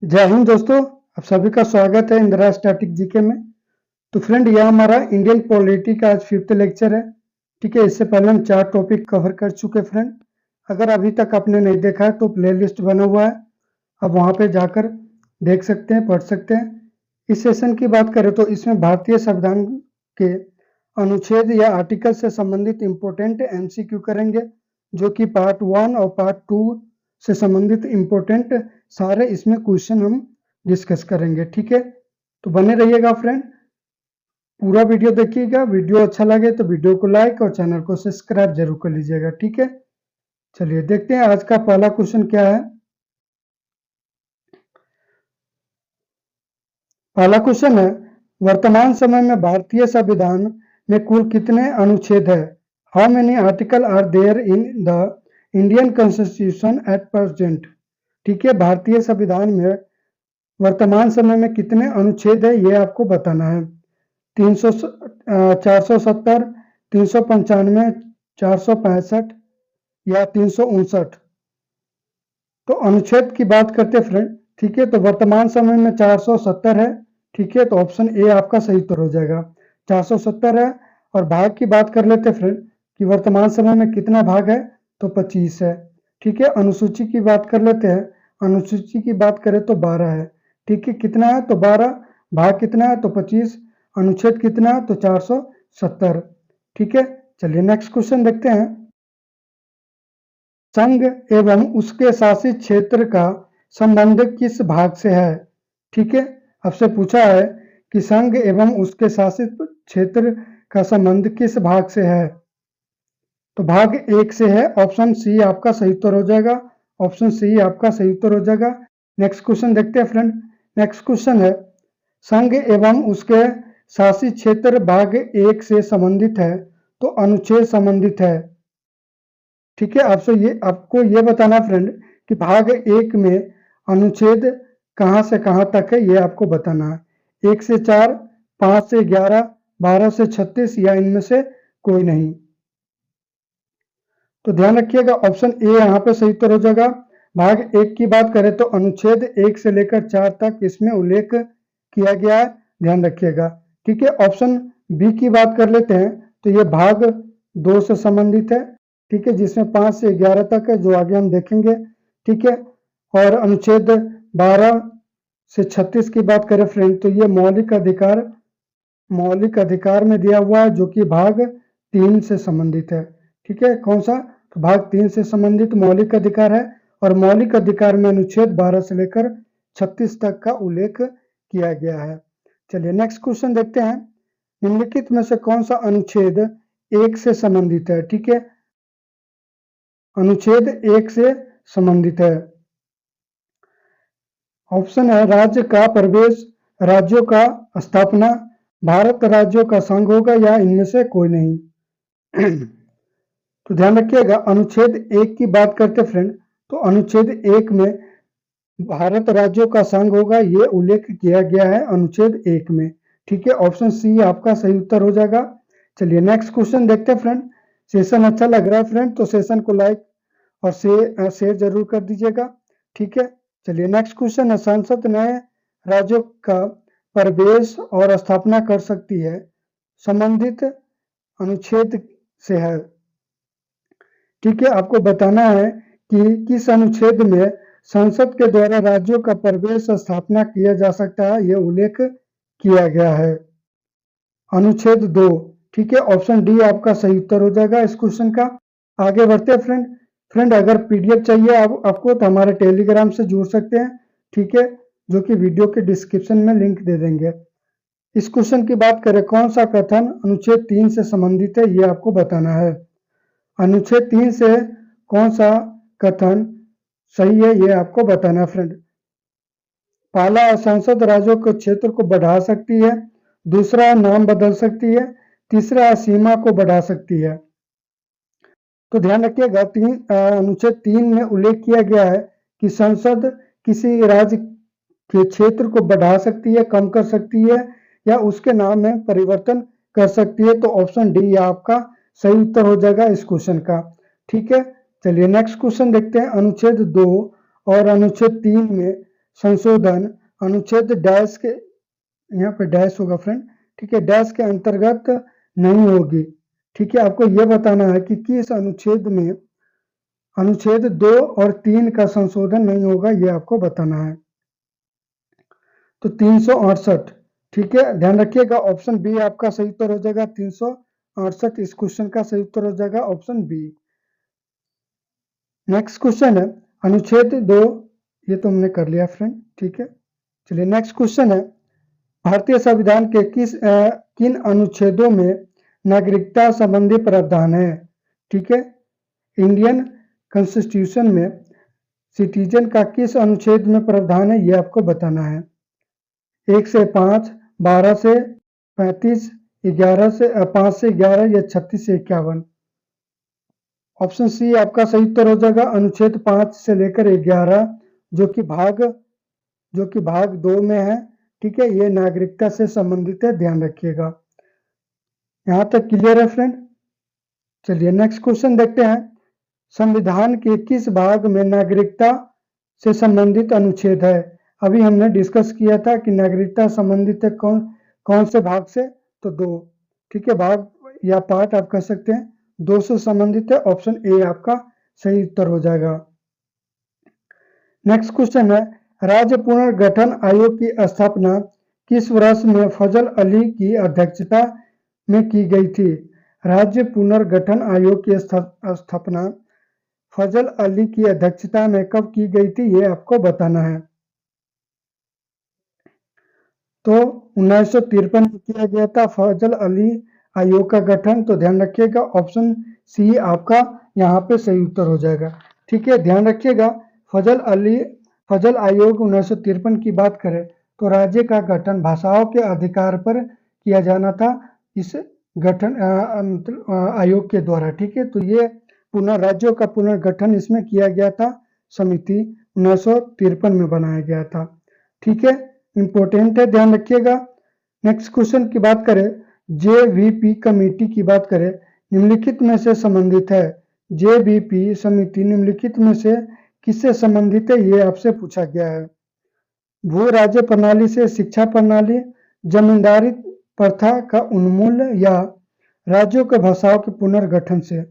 जय हिंद दोस्तों, आप सभी का स्वागत है इंदिरा स्टैटिक जीके में। तो फ्रेंड, यह हमारा इंडियन पॉलिटी का आज 5th लेक्चर है। ठीक है, इससे पहले हम 4 टॉपिक कवर कर चुके फ्रेंड। अगर अभी तक आपने नहीं देखा है तो प्लेलिस्ट बना हुआ है, आप वहां पे जाकर देख सकते हैं, पढ़ सकते हैं। इस सेशन की बात करें तो इसमें भारतीय संविधान के अनुच्छेद या आर्टिकल से संबंधित इंपोर्टेंट MCQ करेंगे, जो कि पार्ट 1 और पार्ट 2 से संबंधित इंपोर्टेंट सारे इसमें क्वेश्चन हम डिस्कस करेंगे। ठीक है, तो बने रहिएगा फ्रेंड, पूरा वीडियो देखिएगा। वीडियो अच्छा लगे तो वीडियो को लाइक और चैनल को सब्सक्राइब जरूर कर लीजिएगा। ठीक है, चलिए देखते हैं आज का पहला क्वेश्चन क्या है। पहला क्वेश्चन है, वर्तमान समय में भारतीय संविधान में कुल कितने अनुच्छेद है? How many article are there in the Indian constitution at present? ठीक है, भारतीय संविधान में वर्तमान समय में कितने अनुच्छेद है ये आपको बताना है। 470, 395, 465 या 359। तो अनुच्छेद की बात करते फ्रेंड। ठीक है, तो वर्तमान समय में 470 है। ठीक है, तो ऑप्शन ए आपका सही उत्तर हो जाएगा, 470 है। और भाग की बात कर लेते फ्रेंड कि वर्तमान समय में कितना भाग है, तो 25 है। ठीक है, अनुसूची की बात कर लेते हैं। अनुसूची की बात करें तो 12 है। ठीक है, कितना है तो 12, भाग कितना है तो 25, अनुच्छेद कितना है तो 470। ठीक है, चलिए नेक्स्ट क्वेश्चन देखते हैं। संघ एवं उसके शासित क्षेत्र का संबंध किस भाग से है? ठीक है, आपसे पूछा है कि संघ एवं उसके शासित क्षेत्र का संबंध किस भाग से है, तो भाग 1 से है। ऑप्शन सी आपका सही उत्तर हो जाएगा। ऑप्शन सी आपका सही उत्तर हो जाएगा। नेक्स्ट क्वेश्चन देखते हैं फ्रेंड। नेक्स्ट क्वेश्चन है, संघ एवं उसके शासित क्षेत्र भाग 1 से संबंधित है तो अनुच्छेद संबंधित है। ठीक है, आपको ये बताना फ्रेंड कि भाग 1 में अनुच्छेद कहां से कहां तक है, ये आपको बताना है। 1 से 4, 5 से 11, 12 से 36 या इनमें से कोई नहीं। तो ध्यान रखिएगा, ऑप्शन ए यहाँ पे सही उत्तर हो जाएगा। भाग 1 की बात करें तो अनुच्छेद 1 से लेकर 4 तक इसमें उल्लेख किया गया है, ध्यान रखिएगा। ठीक है, ऑप्शन बी की बात कर लेते हैं तो ये भाग 2 से संबंधित है। ठीक है, जिसमें 5 से 11 तक है, जो आगे हम देखेंगे। ठीक है, और अनुच्छेद 12 से 36 की बात करें फ्रेंड तो ये मौलिक अधिकार में दिया हुआ है, जो कि भाग 3 से संबंधित है। ठीक है, कौन सा? तो भाग 3 से संबंधित मौलिक अधिकार है, और मौलिक अधिकार में अनुच्छेद 12 से लेकर 36 तक का उल्लेख किया गया है। चलिए नेक्स्ट क्वेश्चन देखते हैं। निम्नलिखित में से कौन सा अनुच्छेद 1 से संबंधित है? ठीक है, अनुच्छेद 1 से संबंधित है। ऑप्शन है, राज्य का प्रवेश, राज्यों का स्थापना, भारत राज्यों का संघ होगा या इनमें से कोई नहीं। तो ध्यान रखिएगा, अनुच्छेद 1 की बात करते फ्रेंड तो अनुच्छेद 1 में भारत राज्यों का संघ होगा, ये उल्लेख किया गया है अनुच्छेद 1 में। ठीक है, ऑप्शन सी आपका सही उत्तर हो जाएगा। चलिए नेक्स्ट क्वेश्चन देखते हैं फ्रेंड। सेशन अच्छा लग रहा है फ्रेंड तो सेशन को लाइक और शेयर जरूर कर दीजिएगा। ठीक है, चलिए नेक्स्ट क्वेश्चन है, संसद नए राज्यों का प्रवेश और स्थापना कर सकती है, संबंधित अनुच्छेद से है। ठीक है, आपको बताना है कि किस अनुच्छेद में संसद के द्वारा राज्यों का प्रवेश स्थापना किया जा सकता है, यह उल्लेख किया गया है। अनुच्छेद 2। ठीक है, ऑप्शन डी आपका सही उत्तर हो जाएगा इस क्वेश्चन का। आगे बढ़ते हैं फ्रेंड अगर पीडीएफ चाहिए आपको तो हमारे टेलीग्राम से जुड़ सकते हैं। ठीक है, जो कि वीडियो के डिस्क्रिप्शन में लिंक दे देंगे। इस क्वेश्चन की बात करें, कौन सा कथन अनुच्छेद 3 से संबंधित है, ये आपको बताना है। अनुच्छेद 3 से कौन सा कथन सही है, ये आपको बताना है फ्रेंड। पहला, संसद राज्यों के क्षेत्र को बढ़ा सकती है। दूसरा, नाम बदल सकती है। तीसरा, सीमा को बढ़ा सकती है। तो ध्यान रखिएगा, अनुच्छेद 3 में उल्लेख किया गया है कि संसद किसी राज्य के क्षेत्र को बढ़ा सकती है, कम कर सकती है या उसके नाम में परिवर्तन कर सकती है। तो ऑप्शन डी आपका सही उत्तर हो जाएगा इस क्वेश्चन का। ठीक है, चलिए नेक्स्ट क्वेश्चन देखते हैं। अनुच्छेद 2 और अनुच्छेद 3 में संशोधन अनुच्छेद डैश के, यहाँ पे डैश होगा फ्रेंड, ठीक है, डैश के अंतर्गत नहीं होगी। ठीक है, आपको यह बताना है कि किस अनुच्छेद में अनुच्छेद 2 और 3 का संशोधन नहीं होगा, यह आपको बताना है। तो 368, ठीक है, ध्यान रखिएगा ऑप्शन बी आपका सही उत्तर हो जाएगा। 368 इस क्वेश्चन का सही उत्तर हो जाएगा ऑप्शन बी। नेक्स्ट क्वेश्चन है अनुच्छेद 2, ये तो हमने कर लिया फ्रेंड, ठीक है। चलिए नेक्स्ट क्वेश्चन है भारतीय संविधान के किन अनुच्छेदों में नागरिकता संबंधी प्रावधान है। ठीक है, इंडियन कॉन्स्टिट्यूशन में सिटीजन का किस अनुच्छेद में प्रावधान है, ये आपको बताना है। 1 से 5, 12 से 35, 11 से 5 से 11 या 36 से 51। ऑप्शन सी आपका सही उत्तर हो जाएगा। अनुच्छेद 5 से लेकर 11 जो कि भाग 2 में है, ठीक है, ये नागरिकता से संबंधित है, ध्यान रखिएगा। यहां तक क्लियर है फ्रेंड। चलिए नेक्स्ट क्वेश्चन देखते हैं। संविधान के किस भाग में नागरिकता से संबंधित अनुच्छेद है। अभी हमने डिस्कस किया था कि नागरिकता संबंधित है कौन से भाग से, तो 2, ठीक है, भाग या पार्ट आप कह सकते हैं, 2 से संबंधित है। ऑप्शन ए आपका सही उत्तर हो जाएगा। नेक्स्ट क्वेश्चन है राज्य पुनर्गठन आयोग की स्थापना किस वर्ष में फजल अली की अध्यक्षता में की गई थी। राज्य पुनर्गठन आयोग की स्थापना फजल अली की अध्यक्षता में कब की गई थी, ये आपको बताना है। तो 1953 में किया गया था फजल अली आयोग का गठन, तो ध्यान रखिएगा ऑप्शन सी आपका यहाँ पे सही उत्तर हो जाएगा। ठीक है, ध्यान रखिएगा फजल आयोग 1953 की बात करें तो राज्य का गठन भाषाओं के अधिकार पर किया जाना था इस गठन आयोग के द्वारा। ठीक है, तो ये राज्यों का पुनर्गठन इसमें किया गया था, समिति 1953 में बनाया गया था। ठीक है, इंपॉर्टेंट है, ध्यान रखिएगा। नेक्स्ट क्वेश्चन की बात करें, जेवीपी कमेटी की बात करें, निम्नलिखित में से संबंधित है। जेवीपी समिति निम्नलिखित में से किससे संबंधित है, ये आपसे पूछा गया है। भू राज्य प्रणाली से, शिक्षा प्रणाली, जमींदारी प्रथा का उन्मूलन या राज्यों के भाषाओं के पुनर्गठन से।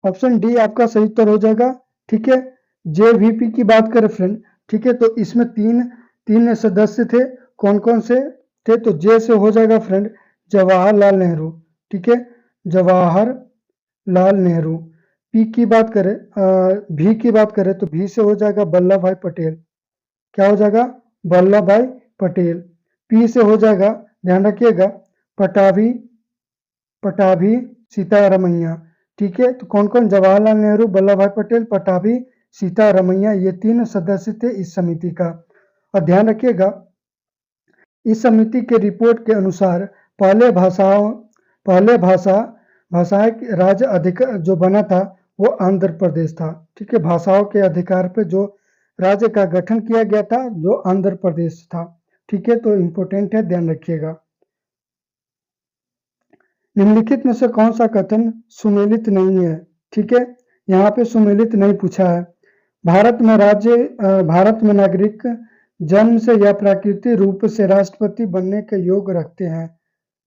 ऑप्शन डी आपका सही उत्तर हो जाएगा। ठीक है, जेवीपी की बात करें फ्रेंड, ठीक है, तो इसमें तीन सदस्य थे, कौन कौन से थे, तो जे से हो जाएगा फ्रेंड जवाहरलाल नेहरू। ठीक है, जवाहरलाल नेहरू। पी की बात करें, भी की बात करें तो भी से हो जाएगा वल्लभ भाई पटेल। क्या हो जाएगा, वल्लभ भाई पटेल। पी से हो जाएगा, ध्यान रखिएगा, पटाभी सीतारमैया। ठीक है, तो कौन कौन, जवाहरलाल नेहरू, वल्लभ भाई पटेल, पटाभी सीतारमैया, ये 3 सदस्य थे इस समिति का। और ध्यान रखिएगा इस समिति के रिपोर्ट के अनुसार पहले भाषाएं राज्य अधिकार जो बना था वो आंध्र प्रदेश था। ठीक है, भाषाओं के अधिकार पे जो राज्य का गठन किया गया था जो आंध्र प्रदेश था। ठीक है, तो इंपॉर्टेंट है, ध्यान रखिएगा। निम्नलिखित में से कौन सा कथन सुमेलित नहीं है। ठीक है, यहाँ पे सुमेलित नहीं पूछा है। भारत में नागरिक जन्म से या प्राकृतिक रूप से राष्ट्रपति बनने के योग रखते हैं,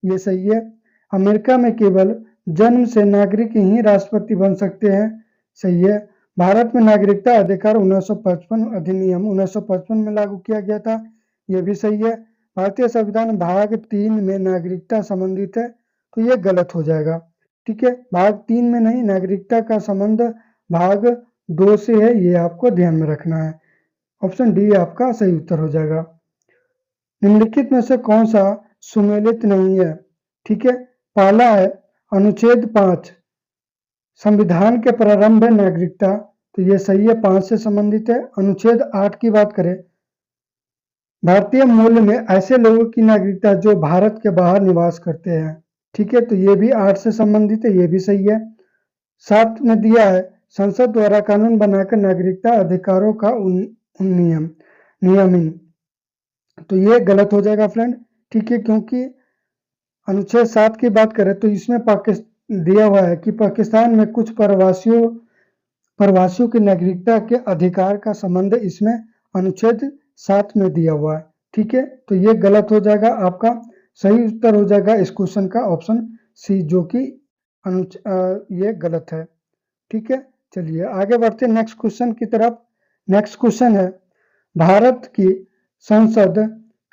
ये सही है। अमेरिका में केवल जन्म से नागरिक ही राष्ट्रपति बन सकते हैं, सही है। भारत में नागरिकता अधिकार 1955 अधिनियम 1955 में लागू किया गया था, यह भी सही है। भारतीय संविधान भाग 3 में नागरिकता संबंधित है, तो ये गलत हो जाएगा। ठीक है, भाग 3 में नहीं, नागरिकता का संबंध भाग 2 से है, ये आपको ध्यान में रखना है। ऑप्शन डी आपका सही उत्तर हो जाएगा। निम्नलिखित में से कौन सा सुमेलित नहीं है। ठीक है, पहला है अनुच्छेद 5 संविधान के प्रारंभ है नागरिकता, तो ये सही है, 5 से संबंधित है। अनुच्छेद 8 की बात करें, भारतीय मूल में ऐसे लोगों की नागरिकता जो भारत के बाहर निवास करते हैं। ठीक है, तो ये भी 8 से संबंधित है, ये भी सही है। 7 में दिया है संसद द्वारा कानून बनाकर नागरिकता अधिकारों का नियमन, तो ये गलत हो जाएगा फ्रेंड। ठीक है, क्योंकि अनुच्छेद 7 की बात करें तो इसमें दिया हुआ है कि पाकिस्तान में कुछ प्रवासियों प्रवासियों की नागरिकता के अधिकार का संबंध इसमें अनुच्छेद 7 में दिया हुआ है। ठीक है, तो ये गलत हो जाएगा। आपका सही उत्तर हो जाएगा इस क्वेश्चन का ऑप्शन सी, जो कि ये गलत है। ठीक है, चलिए आगे बढ़ते हैं नेक्स्ट क्वेश्चन की तरफ। नेक्स्ट क्वेश्चन है, भारत की संसद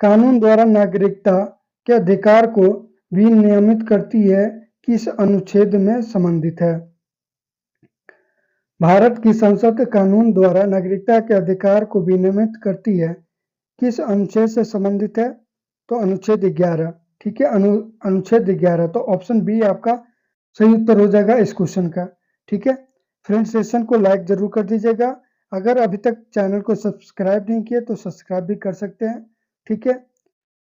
कानून द्वारा नागरिकता के अधिकार को विनियमित करती है, किस अनुच्छेद में संबंधित है? भारत की संसद कानून द्वारा नागरिकता के अधिकार को विनियमित करती है, किस अनुच्छेद से संबंधित है? तो अनुच्छेद 11। ठीक है, अनुच्छेद 11, तो ऑप्शन बी आपका सही उत्तर हो जाएगा इस क्वेश्चन का। ठीक है फ्रेंड्स, सेशन को लाइक जरूर कर दीजिएगा। अगर अभी तक चैनल को सब्सक्राइब नहीं किए तो सब्सक्राइब भी कर सकते हैं। ठीक है,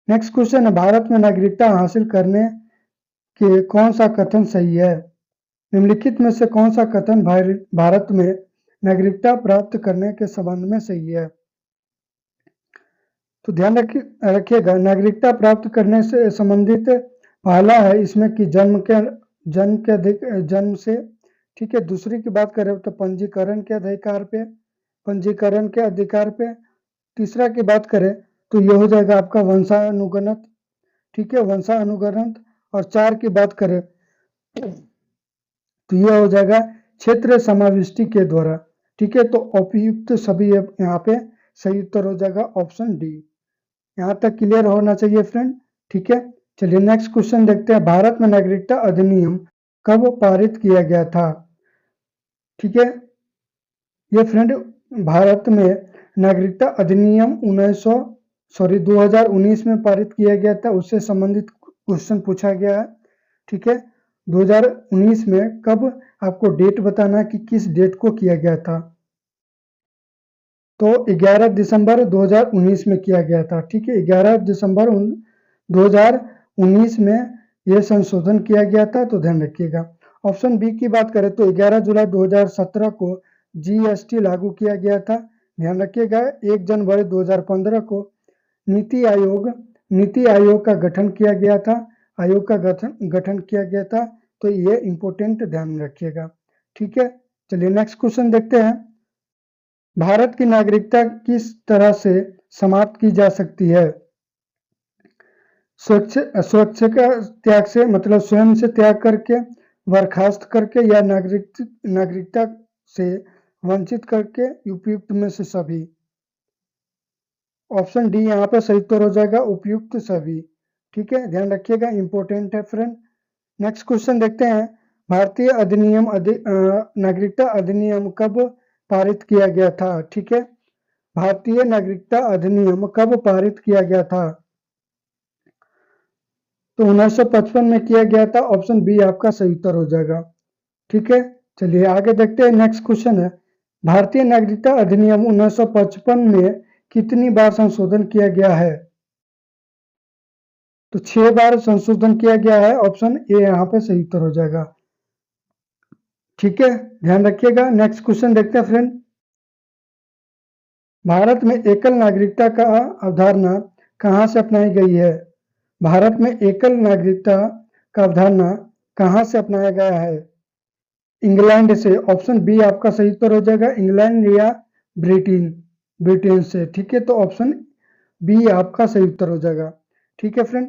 नेक्स्ट क्वेश्चन है, भारत में नागरिकता हासिल करने के कौन सा कथन सही है? निम्नलिखित में से कौन सा कथन भारत में नागरिकता प्राप्त करने के संबंध में सही है? तो ध्यान रखिएगा, नागरिकता प्राप्त करने से संबंधित पहला है इसमें कि जन्म से। ठीक है, दूसरी की बात करें तो पंजीकरण के अधिकार पे। तीसरा की बात करें तो ये हो जाएगा आपका वंशानुगणत। ठीक है, वंशानुगणत। और 4 की बात करें तो यह हो जाएगा क्षेत्र समाविष्टि के द्वारा। ठीक है, तो उपयुक्त सभी यहाँ पे सही उत्तर हो जाएगा ऑप्शन डी। यहाँ तक क्लियर होना चाहिए फ्रेंड। ठीक है, चलिए नेक्स्ट क्वेश्चन देखते हैं, भारत में नागरिकता अधिनियम कब पारित किया गया था? ठीक है, ये फ्रेंड भारत में नागरिकता अधिनियम 2019 में पारित किया गया था, उससे संबंधित क्वेश्चन पूछा गया है। ठीक है, 2019 में कब, आपको डेट बताना है कि किस डेट को किया गया था। तो 11 दिसंबर 2019 में किया गया था। ठीक है, 11 दिसंबर 2019 में यह संशोधन किया गया था, तो ध्यान रखिएगा। ऑप्शन बी की बात करें तो 11 जुलाई 2017 को जीएसटी लागू किया गया था। ध्यान रखिएगा, 1 जनवरी 2015 को नीति आयोग का गठन किया गया था। गठन किया गया था, तो ये इंपोर्टेंट ध्यान रखिएगा। ठीक है, चलिए नेक्स्ट क्वेश्चन देखते हैं, भारत की नागरिकता किस तरह से समाप्त की जा सकती है? स्वच्छ का त्याग से, मतलब स्वयं से त्याग करके, बर्खास्त करके, या नागरिकता से वंचित करके, उपयुक्त में से सभी। ऑप्शन डी यहाँ पे सही उत्तर हो जाएगा, उपयुक्त सभी। ठीक है, ध्यान रखिएगा, इंपॉर्टेंट है फ्रेंड। नेक्स्ट क्वेश्चन देखते हैं, भारतीय नागरिकता अधिनियम कब पारित किया गया था? ठीक है, भारतीय नागरिकता अधिनियम कब पारित किया गया था? तो 1955 में किया गया था। ऑप्शन बी आपका सही उत्तर हो जाएगा। ठीक है, चलिए आगे देखते हैं। नेक्स्ट क्वेश्चन है, भारतीय नागरिकता अधिनियम 1955 में कितनी बार संशोधन किया गया है? तो 6 बार संशोधन किया गया है। ऑप्शन ए यहाँ पे सही उत्तर हो जाएगा। ठीक है, ध्यान रखिएगा। नेक्स्ट क्वेश्चन देखते हैं फ्रेंड, भारत में एकल नागरिकता का अवधारणा कहाँ से अपनाई गई है? भारत में एकल नागरिकता का अवधारणा कहाँ से अपनाया गया है? इंग्लैंड से। ऑप्शन बी आपका सही उत्तर हो जाएगा, इंग्लैंड या ब्रिटेन से। ठीक है, तो ऑप्शन बी आपका सही उत्तर हो जाएगा। ठीक है फ्रेंड,